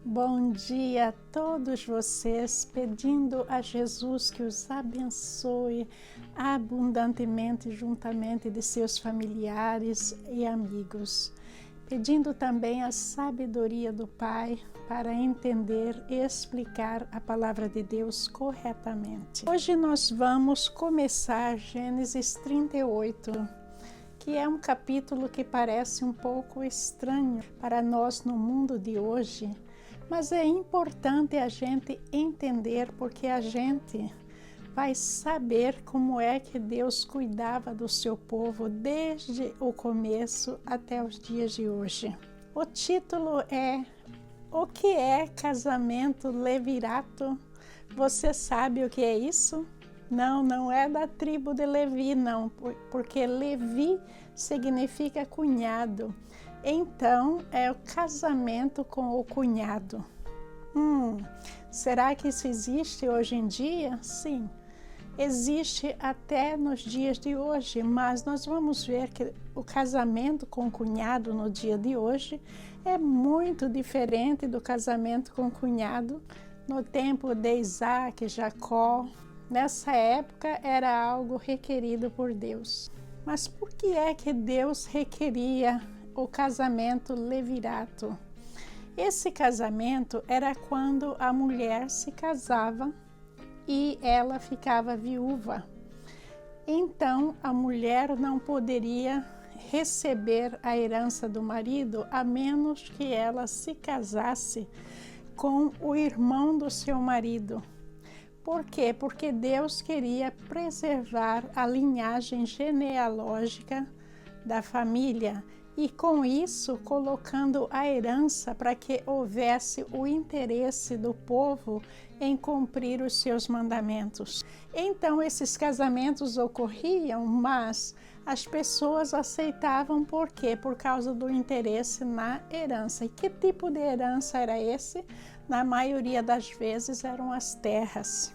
Bom dia a todos vocês, pedindo a Jesus que os abençoe abundantemente juntamente de seus familiares e amigos. Pedindo também a sabedoria do Pai para entender e explicar a palavra de Deus corretamente. Hoje nós vamos começar Gênesis 38, que é um capítulo que parece um pouco estranho para nós no mundo de hoje, mas é importante a gente entender porque a gente vai saber como é que Deus cuidava do seu povo desde o começo até os dias de hoje. O título é O que é casamento levirato? Você sabe o que é isso? Não é da tribo de Levi, não, porque Levi significa cunhado. Então, é o casamento com o cunhado. Será que isso existe hoje em dia? Sim, existe até nos dias de hoje, mas nós vamos ver que o casamento com o cunhado no dia de hoje é muito diferente do casamento com o cunhado no tempo de Isaac e Jacó. Nessa época era algo requerido por Deus. Mas por que é que Deus requeria o casamento levirato? Esse casamento era quando a mulher se casava e ela ficava viúva. Então a mulher não poderia receber a herança do marido a menos que ela se casasse com o irmão do seu marido. Por quê? Porque Deus queria preservar a linhagem genealógica da família e com isso colocando a herança para que houvesse o interesse do povo em cumprir os seus mandamentos. Então esses casamentos ocorriam, mas as pessoas aceitavam por quê? Por causa do interesse na herança. E que tipo de herança era esse? Na maioria das vezes eram as terras.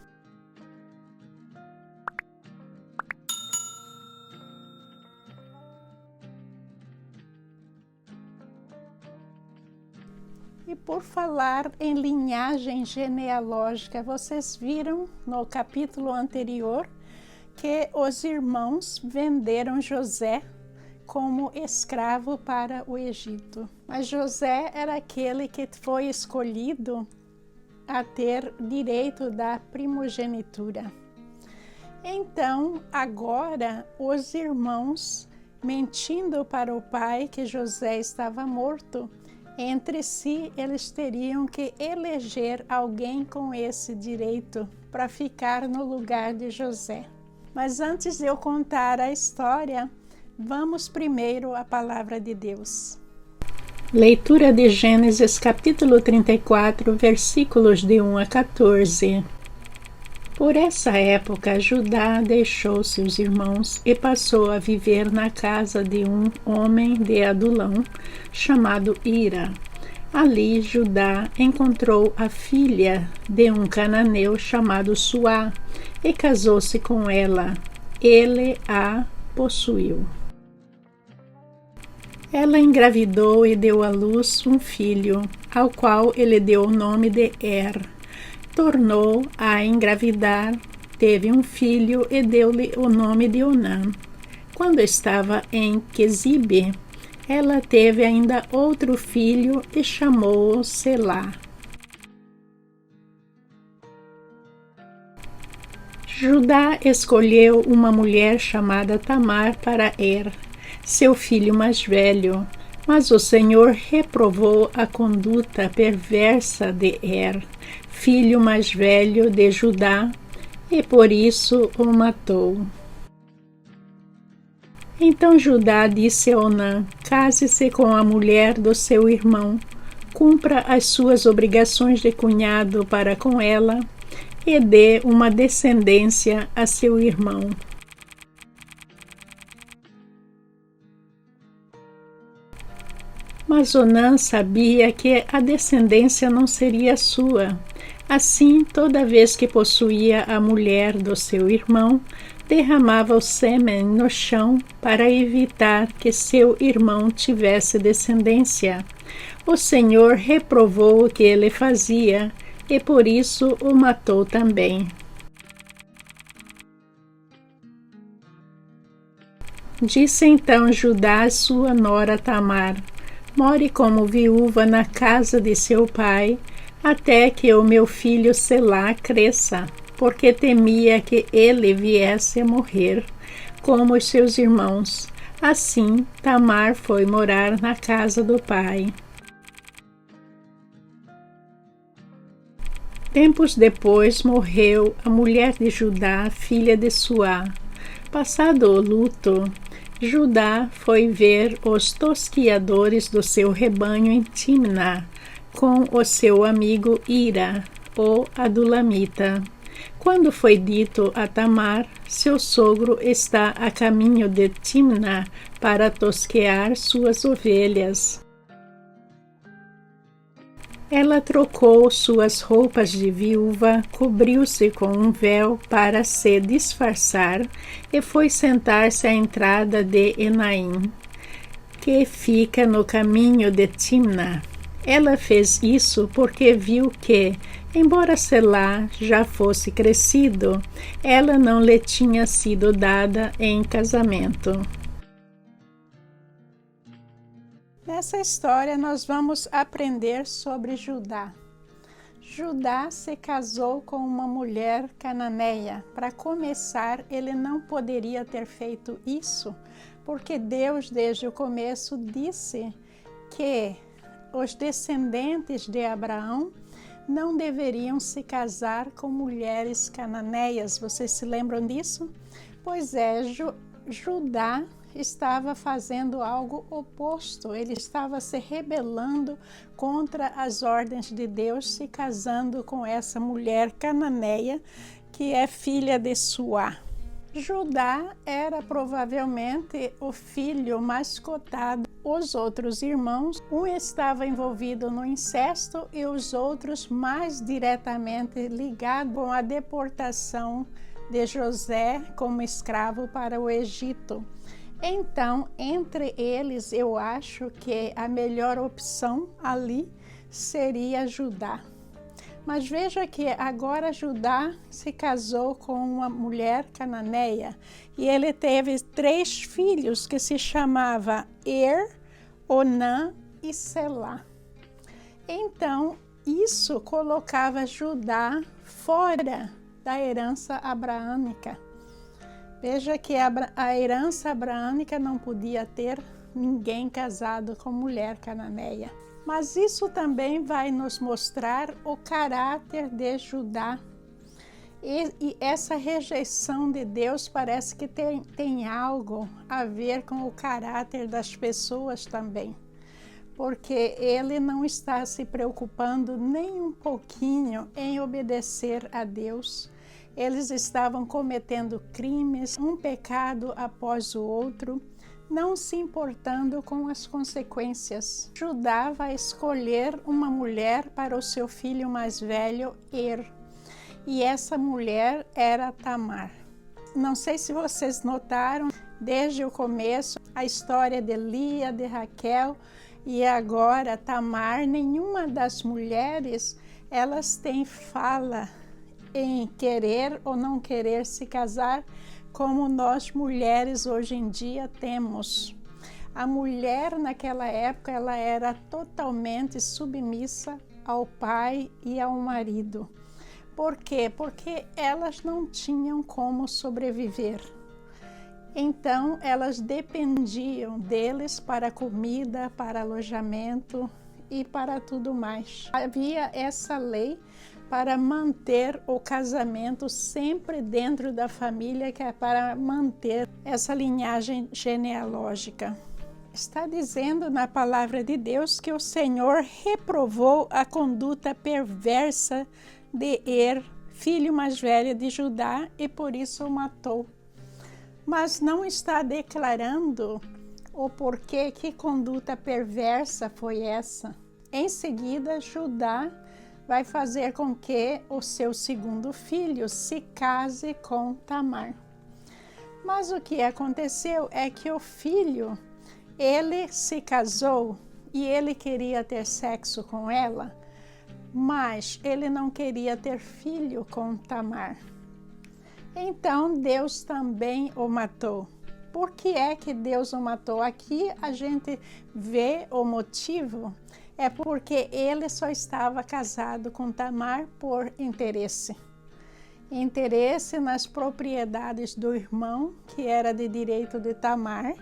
E por falar em linhagem genealógica, vocês viram no capítulo anterior que os irmãos venderam José como escravo para o Egito. Mas José era aquele que foi escolhido a ter direito da primogenitura. Então, agora, os irmãos, mentindo para o pai que José estava morto, entre si eles teriam que eleger alguém com esse direito para ficar no lugar de José. Mas antes de eu contar a história, vamos primeiro à palavra de Deus. Leitura de Gênesis capítulo 34, versículos de 1 a 14. Por essa época, Judá deixou seus irmãos e passou a viver na casa de um homem de Adulão, chamado Ira. Ali, Judá encontrou a filha de um cananeu chamado Suá e casou-se com ela. Ele a possuiu. Ela engravidou e deu à luz um filho, ao qual ele deu o nome de Tornou a engravidar, teve um filho e deu-lhe o nome de Onã. Quando estava em Quezibe, ela teve ainda outro filho e chamou-o Selá. Judá escolheu uma mulher chamada Tamar para seu filho mais velho, mas o Senhor reprovou a conduta perversa de filho mais velho de Judá, e por isso o matou. Então Judá disse a Onã: case-se com a mulher do seu irmão, cumpra as suas obrigações de cunhado para com ela e dê uma descendência a seu irmão. Mas Onã sabia que a descendência não seria sua. Assim, toda vez que possuía a mulher do seu irmão, derramava o sêmen no chão para evitar que seu irmão tivesse descendência. O Senhor reprovou o que ele fazia e por isso o matou também. Disse então Judá à sua nora Tamar: more como viúva na casa de seu pai, até que o meu filho Selá cresça, porque temia que ele viesse a morrer, como os seus irmãos. Assim, Tamar foi morar na casa do pai. Tempos depois morreu a mulher de Judá, filha de Suá. Passado o luto, Judá foi ver os tosquiadores do seu rebanho em Timná, com o seu amigo Ira, o adulamita. Quando foi dito a Tamar, seu sogro está a caminho de Timná para tosquear suas ovelhas. Ela trocou suas roupas de viúva, cobriu-se com um véu para se disfarçar e foi sentar-se à entrada de Enaim, que fica no caminho de Timná. Ela fez isso porque viu que, embora Selá já fosse crescido, ela não lhe tinha sido dada em casamento. Nessa história, nós vamos aprender sobre Judá. Judá se casou com uma mulher cananeia. Para começar, ele não poderia ter feito isso, porque Deus, desde o começo, disse que os descendentes de Abraão não deveriam se casar com mulheres cananeias. Vocês se lembram disso? Pois é, Judá estava fazendo algo oposto. Ele estava se rebelando contra as ordens de Deus, se casando com essa mulher cananeia que é filha de Suá. Judá era provavelmente o filho mais cotado. Os outros irmãos, um estava envolvido no incesto e os outros mais diretamente ligados com a deportação de José como escravo para o Egito. Então, entre eles, eu acho que a melhor opção ali seria Judá. Mas veja que agora Judá se casou com uma mulher cananeia e ele teve 3 filhos que se chamavam Onã e Selá. Então, isso colocava Judá fora da herança abraâmica. Veja que a herança abraâmica não podia ter ninguém casado com mulher cananeia. Mas isso também vai nos mostrar o caráter de Judá. E essa rejeição de Deus parece que tem algo a ver com o caráter das pessoas também. Porque ele não está se preocupando nem um pouquinho em obedecer a Deus. Eles estavam cometendo crimes, um pecado após o outro, não se importando com as consequências. Judá vai escolher uma mulher para o seu filho mais velho, e essa mulher era Tamar. Não sei se vocês notaram, desde o começo, a história de Lia, de Raquel, e agora Tamar, nenhuma das mulheres, elas têm fala em querer ou não querer se casar, como nós mulheres hoje em dia temos. A mulher naquela época, ela era totalmente submissa ao pai e ao marido. Por quê? Porque elas não tinham como sobreviver. Então, elas dependiam deles para comida, para alojamento e para tudo mais. Havia essa lei para manter o casamento sempre dentro da família, que é para manter essa linhagem genealógica. Está dizendo na palavra de Deus que o Senhor reprovou a conduta perversa de filho mais velho de Judá, e por isso o matou. Mas não está declarando o porquê, que conduta perversa foi essa. Em seguida, Judá vai fazer com que o seu segundo filho se case com Tamar. Mas o que aconteceu é que o filho, ele se casou e ele queria ter sexo com ela, mas ele não queria ter filho com Tamar. Então Deus também o matou. Por que é que Deus o matou? Aqui a gente vê o motivo, é porque ele só estava casado com Tamar por interesse. Interesse nas propriedades do irmão, que era de direito de Tamar,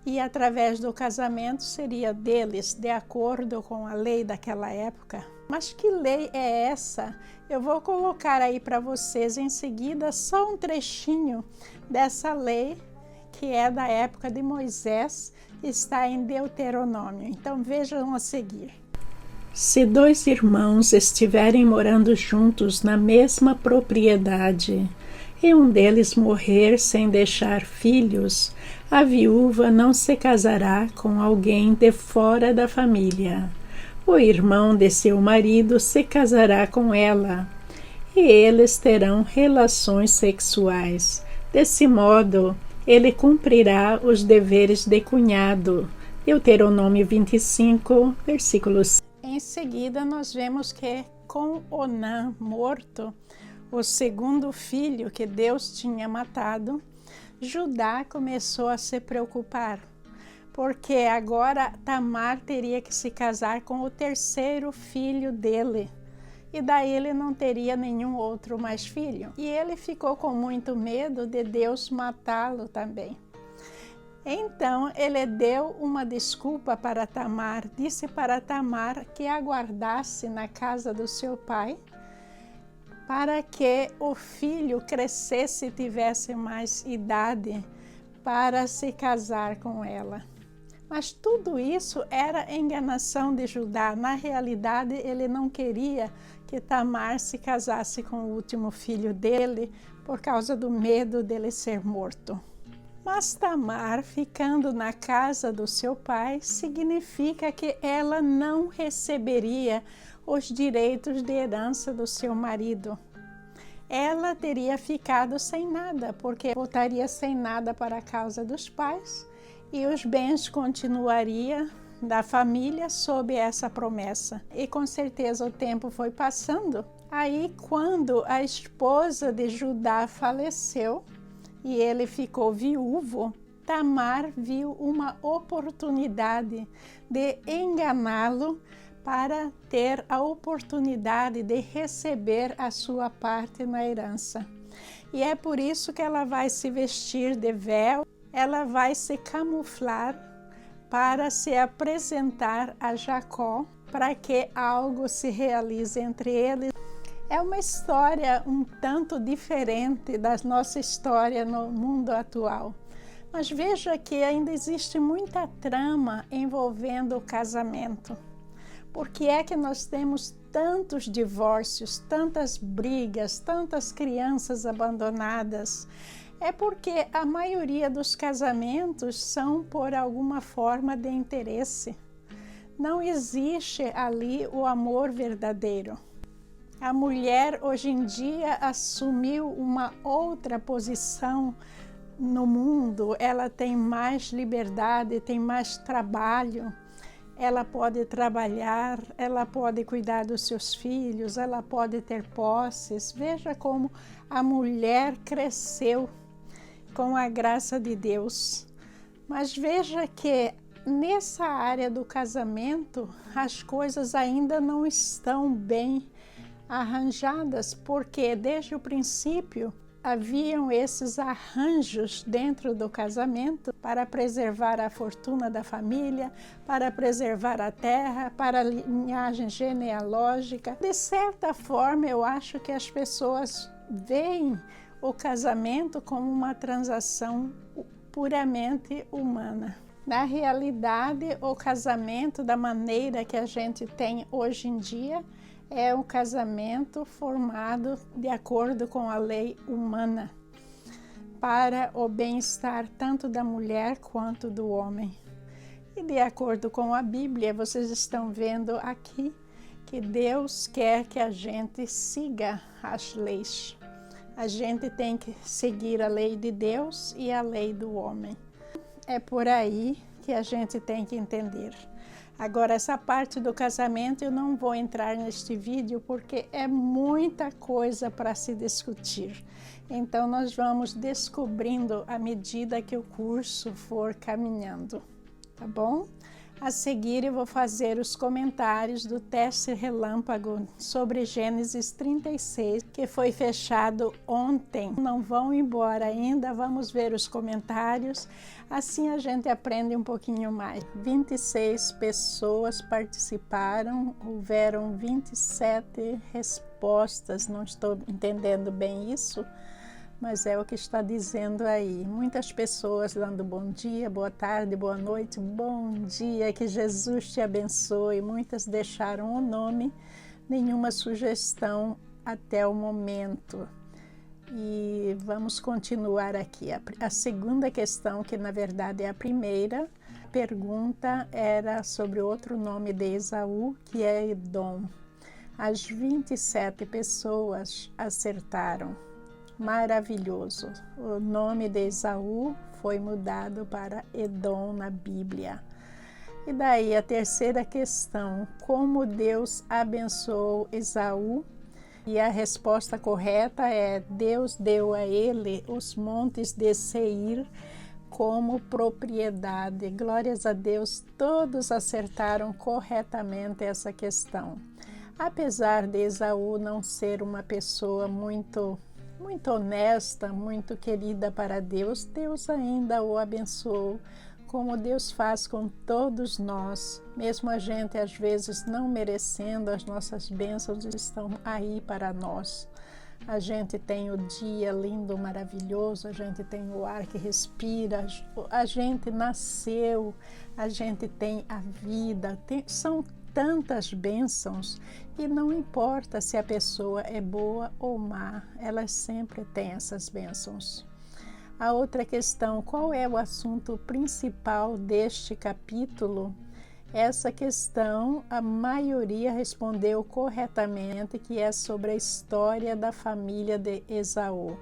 e através do casamento seria deles, de acordo com a lei daquela época. Mas que lei é essa? Eu vou colocar aí para vocês em seguida só um trechinho dessa lei que é da época de Moisés, está em Deuteronômio. Então vejam a seguir. Se dois irmãos estiverem morando juntos na mesma propriedade e um deles morrer sem deixar filhos, a viúva não se casará com alguém de fora da família. O irmão de seu marido se casará com ela, e eles terão relações sexuais. Desse modo, ele cumprirá os deveres de cunhado. Deuteronômio 25, versículos. Em seguida, nós vemos que com Onã morto, o segundo filho que Deus tinha matado, Judá começou a se preocupar, porque agora Tamar teria que se casar com o terceiro filho dele, e daí ele não teria nenhum outro mais filho. E ele ficou com muito medo de Deus matá-lo também. Então ele deu uma desculpa para Tamar, disse para Tamar que aguardasse na casa do seu pai, para que o filho crescesse e tivesse mais idade para se casar com ela. Mas tudo isso era enganação de Judá. Na realidade, ele não queria que Tamar se casasse com o último filho dele por causa do medo dele ser morto. Mas Tamar, ficando na casa do seu pai, significa que ela não receberia os direitos de herança do seu marido. Ela teria ficado sem nada, porque voltaria sem nada para a casa dos pais, e os bens continuariam da família sob essa promessa. E com certeza o tempo foi passando. Aí, quando a esposa de Judá faleceu e ele ficou viúvo, Tamar viu uma oportunidade de enganá-lo para ter a oportunidade de receber a sua parte na herança. E é por isso que ela vai se vestir de véu, ela vai se camuflar para se apresentar a Jacó, para que algo se realize entre eles. É uma história um tanto diferente da nossa história no mundo atual. Mas veja que ainda existe muita trama envolvendo o casamento. Por que é que nós temos tantos divórcios, tantas brigas, tantas crianças abandonadas? É porque a maioria dos casamentos são por alguma forma de interesse. Não existe ali o amor verdadeiro. A mulher hoje em dia assumiu uma outra posição no mundo, ela tem mais liberdade, tem mais trabalho, ela pode trabalhar, ela pode cuidar dos seus filhos, ela pode ter posses. Veja como a mulher cresceu com a graça de Deus. Mas veja que nessa área do casamento as coisas ainda não estão bem arranjadas, porque desde o princípio haviam esses arranjos dentro do casamento para preservar a fortuna da família, para preservar a terra, para a linhagem genealógica. De certa forma, eu acho que as pessoas veem o casamento como uma transação puramente humana. Na realidade, o casamento da maneira que a gente tem hoje em dia é um casamento formado de acordo com a lei humana, para o bem-estar tanto da mulher quanto do homem. E de acordo com a Bíblia, vocês estão vendo aqui que Deus quer que a gente siga as leis. A gente tem que seguir a lei de Deus e a lei do homem. É por aí que a gente tem que entender. Agora, essa parte do casamento eu não vou entrar neste vídeo porque é muita coisa para se discutir. Então, nós vamos descobrindo à medida que o curso for caminhando, tá bom? A seguir, eu vou fazer os comentários do teste relâmpago sobre Gênesis 36, que foi fechado ontem. Não vão embora ainda, vamos ver os comentários, assim a gente aprende um pouquinho mais. 26 pessoas participaram, houveram 27 respostas, não estou entendendo bem isso, mas é o que está dizendo aí. Muitas pessoas dando bom dia, boa tarde, boa noite, bom dia, que Jesus te abençoe. Muitas deixaram o nome, nenhuma sugestão até o momento. E vamos continuar aqui. A segunda questão, que na verdade é a primeira pergunta, era sobre outro nome de Esaú, que é Edom. As 27 pessoas acertaram. Maravilhoso. O nome de Esaú foi mudado para Edom na Bíblia. E daí a terceira questão, como Deus abençoou Esaú? E a resposta correta é: Deus deu a ele os montes de Seir como propriedade. Glórias a Deus, todos acertaram corretamente essa questão. Apesar de Esaú não ser uma pessoa muito honesta, muito querida para Deus, Deus ainda o abençoou, como Deus faz com todos nós. Mesmo a gente às vezes não merecendo, as nossas bênçãos estão aí para nós. A gente tem o dia lindo, maravilhoso, a gente tem o ar que respira, a gente nasceu, a gente tem a vida, são tantas bênçãos, e não importa se a pessoa é boa ou má, elas sempre têm essas bênçãos. A outra questão, qual é o assunto principal deste capítulo? Essa questão a maioria respondeu corretamente, que é sobre a história da família de Esaú.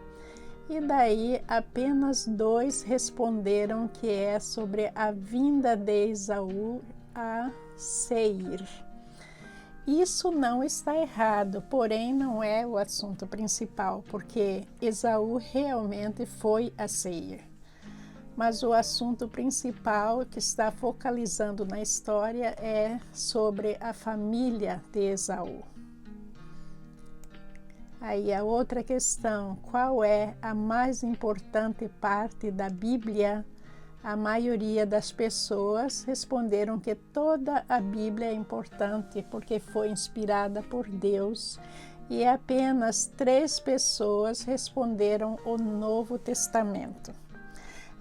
E daí apenas 2 responderam que é sobre a vinda de Esaú a Seir. Isso não está errado, porém não é o assunto principal, porque Esaú realmente foi a Seir. Mas o assunto principal que está focalizando na história é sobre a família de Esaú. Aí a outra questão, qual é a mais importante parte da Bíblia? A maioria das pessoas responderam que toda a Bíblia é importante porque foi inspirada por Deus, e apenas 3 pessoas responderam o Novo Testamento.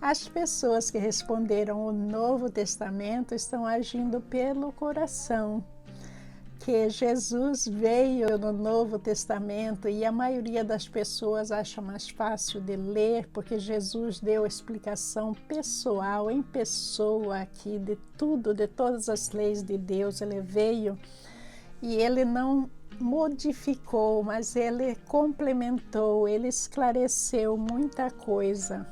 As pessoas que responderam o Novo Testamento estão agindo pelo coração, que Jesus veio no Novo Testamento, e a maioria das pessoas acha mais fácil de ler, porque Jesus deu explicação pessoal, em pessoa aqui, de tudo, de todas as leis de Deus. Ele veio e ele não modificou, mas ele complementou, ele esclareceu muita coisa.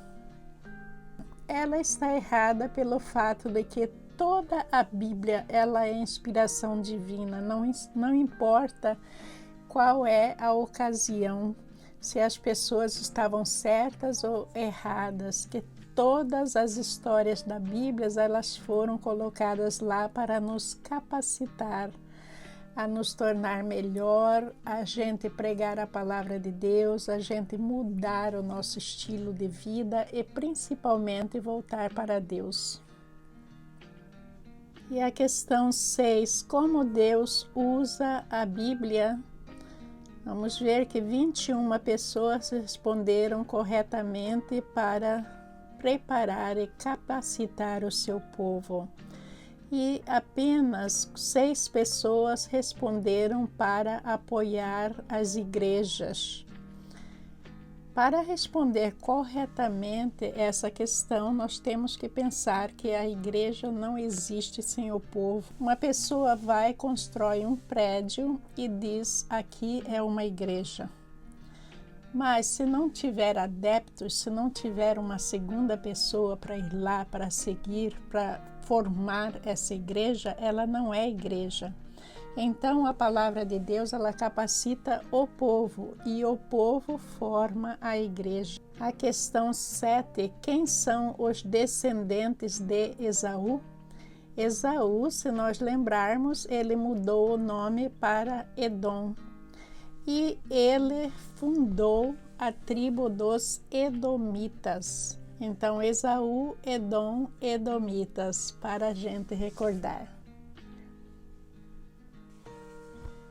Ela está errada pelo fato de que toda a Bíblia ela é inspiração divina, não importa qual é a ocasião, se as pessoas estavam certas ou erradas, que todas as histórias da Bíblia elas foram colocadas lá para nos capacitar, a nos tornar melhor, a gente pregar a palavra de Deus, a gente mudar o nosso estilo de vida e principalmente voltar para Deus. E a questão 6, como Deus usa a Bíblia? Vamos ver que 21 pessoas responderam corretamente para preparar e capacitar o seu povo. E apenas 6 pessoas responderam para apoiar as igrejas. Para responder corretamente essa questão, nós temos que pensar que a igreja não existe sem o povo. Uma pessoa vai, constrói um prédio e diz: aqui é uma igreja. Mas se não tiver adeptos, se não tiver uma segunda pessoa para ir lá, para seguir, para formar essa igreja, ela não é igreja. Então, a palavra de Deus, ela capacita o povo e o povo forma a igreja. A questão 7, quem são os descendentes de Esaú? Esaú, se nós lembrarmos, ele mudou o nome para Edom e ele fundou a tribo dos Edomitas. Então, Esaú, Edom, Edomitas, para a gente recordar.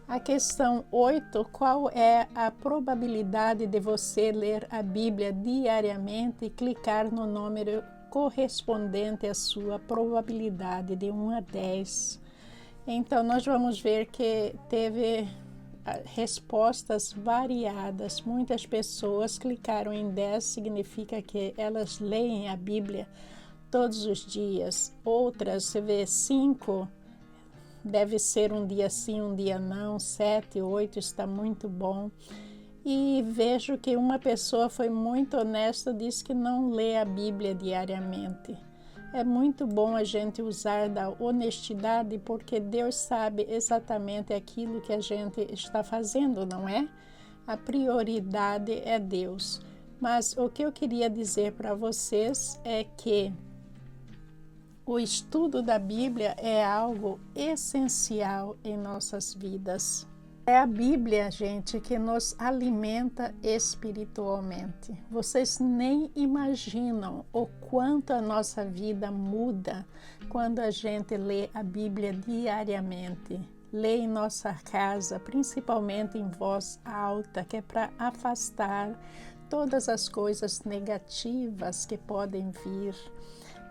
A questão 8, qual é a probabilidade de você ler a Bíblia diariamente e clicar no número correspondente à sua probabilidade de 1 a 10? Então, nós vamos ver que teve respostas variadas. Muitas pessoas clicaram em 10, significa que elas leem a Bíblia todos os dias. Outras, você vê 5, deve ser um dia sim, um dia não. 7, 8 está muito bom. E vejo que uma pessoa foi muito honesta, disse que não lê a Bíblia diariamente. É muito bom a gente usar da honestidade, porque Deus sabe exatamente aquilo que a gente está fazendo, não é? A prioridade é Deus. Mas o que eu queria dizer para vocês é que o estudo da Bíblia é algo essencial em nossas vidas. É a Bíblia, gente, que nos alimenta espiritualmente. Vocês nem imaginam o quanto a nossa vida muda quando a gente lê a Bíblia diariamente. Lê em nossa casa, principalmente em voz alta, que é para afastar todas as coisas negativas que podem vir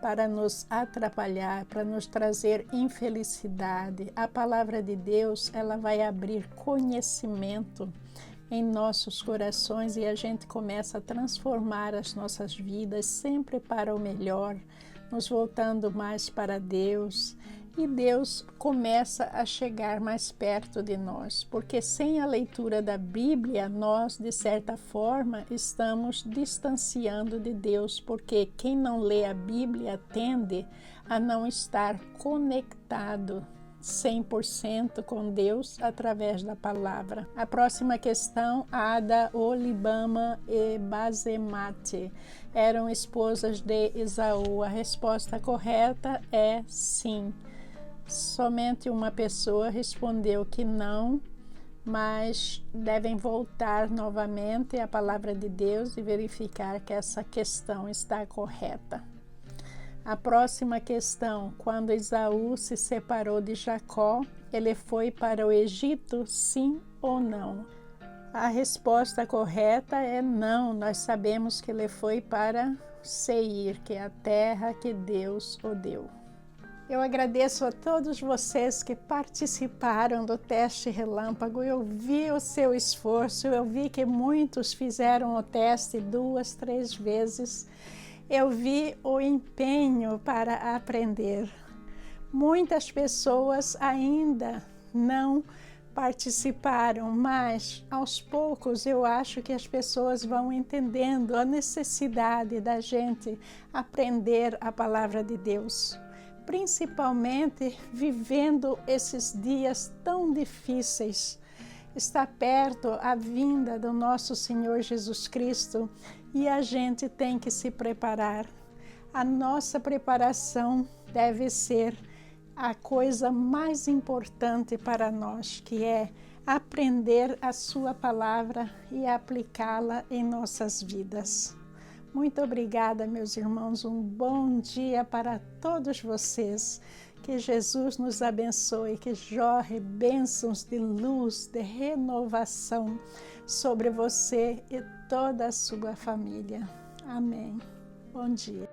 para nos atrapalhar, para nos trazer infelicidade. A palavra de Deus, ela vai abrir conhecimento em nossos corações e a gente começa a transformar as nossas vidas sempre para o melhor, nos voltando mais para Deus. E Deus começa a chegar mais perto de nós, porque sem a leitura da Bíblia, nós, de certa forma, estamos distanciando de Deus, porque quem não lê a Bíblia tende a não estar conectado 100% com Deus através da palavra. A próxima questão, Ada, Olibama e Basemate eram esposas de Esaú. A resposta correta é sim. Somente uma pessoa respondeu que não, mas devem voltar novamente à palavra de Deus e verificar que essa questão está correta. A próxima questão, quando Esaú se separou de Jacó, ele foi para o Egito, sim ou não? A resposta correta é não. Nós sabemos que ele foi para Seir, que é a terra que Deus o deu. Eu agradeço a todos vocês que participaram do teste relâmpago. Eu vi o seu esforço, eu vi que muitos fizeram o teste 2, 3 vezes. Eu vi o empenho para aprender. Muitas pessoas ainda não participaram, mas aos poucos eu acho que as pessoas vão entendendo a necessidade da gente aprender a palavra de Deus. Principalmente vivendo esses dias tão difíceis. Está perto a vinda do nosso Senhor Jesus Cristo e a gente tem que se preparar. A nossa preparação deve ser a coisa mais importante para nós, que é aprender a sua palavra e aplicá-la em nossas vidas. Muito obrigada, meus irmãos. Um bom dia para todos vocês. Que Jesus nos abençoe, que jorre bênçãos de luz, de renovação sobre você e toda a sua família. Amém. Bom dia.